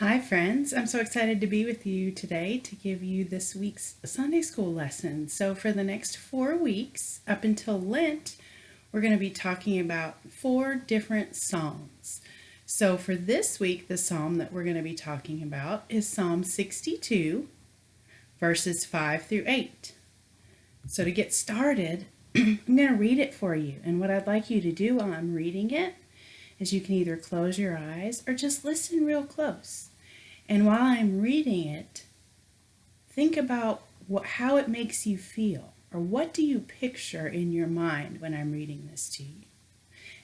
Hi, friends. I'm so excited to be with you today to give you this week's Sunday school lesson. So, for the next 4 weeks, up until Lent, we're going to be talking about 4 different Psalms. So, for this week, the Psalm that we're going to be talking about is Psalm 62, verses 5 through 8. So, to get started, I'm going to read it for you. And what I'd like you to do while I'm reading it is you can either close your eyes or just listen real close. And while I'm reading it, think about how it makes you feel, or what do you picture in your mind when I'm reading this to you.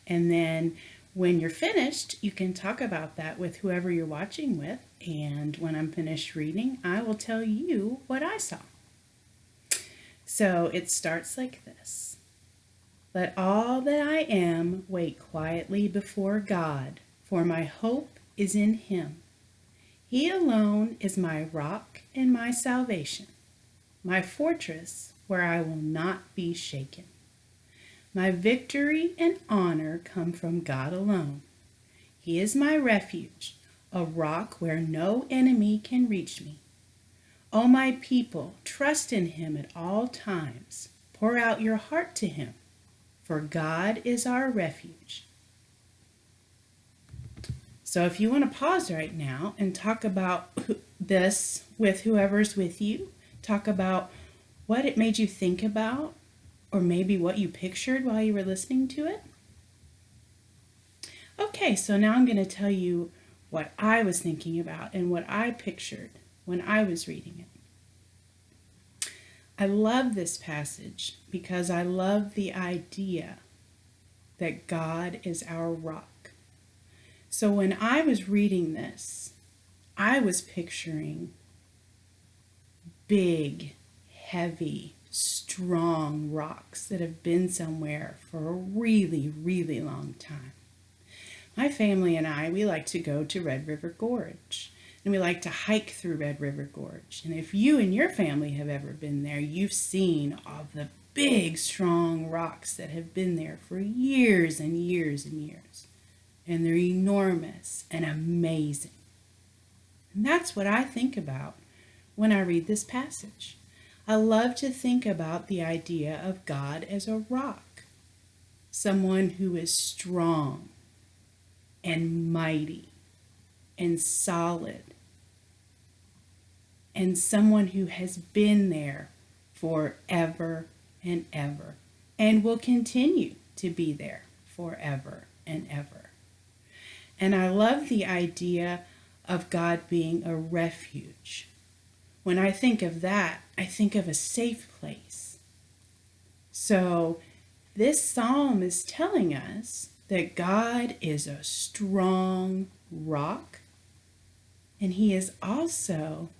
And then when you're finished, you can talk about that with whoever you're watching with. And when I'm finished reading, I will tell you what I saw. So it starts like this. Let all that I am wait quietly before God, for my hope is in Him. He alone is my rock and my salvation, my fortress where I will not be shaken. My victory and honor come from God alone. He is my refuge, a rock where no enemy can reach me. O my people, trust in Him at all times. Pour out your heart to Him, for God is our refuge. So if you want to pause right now and talk about this with whoever's with you, talk about what it made you think about, or maybe what you pictured while you were listening to it. Okay, so now I'm going to tell you what I was thinking about and what I pictured when I was reading it. I love this passage because I love the idea that God is our rock. So when I was reading this, I was picturing big, heavy, strong rocks that have been somewhere for a really, really long time. My family and I, we like to go to Red River Gorge, and we like to hike through Red River Gorge. And if you and your family have ever been there, you've seen all the big, strong rocks that have been there for years and years and years. And they're enormous and amazing. And that's what I think about when I read this passage. I love to think about the idea of God as a rock, someone who is strong and mighty and solid, and someone who has been there forever and ever and will continue to be there forever and ever. And I love the idea of God being a refuge. When I think of that, I think of a safe place. So this psalm is telling us that God is a strong rock, and He is also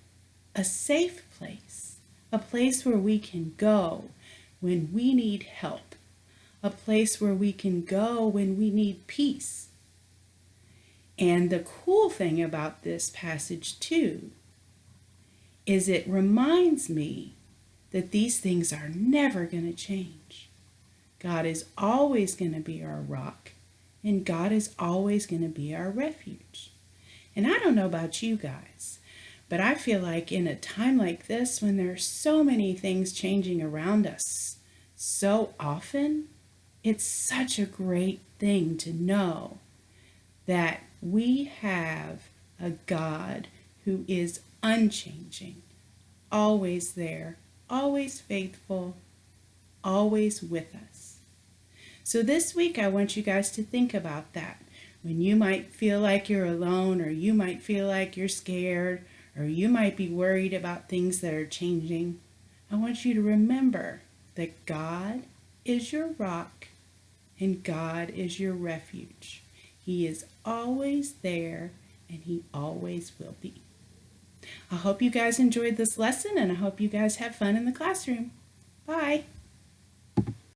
a safe place, a place where we can go when we need help, a place where we can go when we need peace. And the cool thing about this passage too is it reminds me that these things are never going to change. God is always going to be our rock, and God is always going to be our refuge. And I don't know about you guys, but I feel like in a time like this, when there are so many things changing around us so often, it's such a great thing to know that we have a God who is unchanging, always there, always faithful, always with us. So this week, I want you guys to think about that. When you might feel like you're alone, or you might feel like you're scared, or you might be worried about things that are changing, I want you to remember that God is your rock and God is your refuge. He is always there, and He always will be. I hope you guys enjoyed this lesson, and I hope you guys have fun in the classroom. Bye.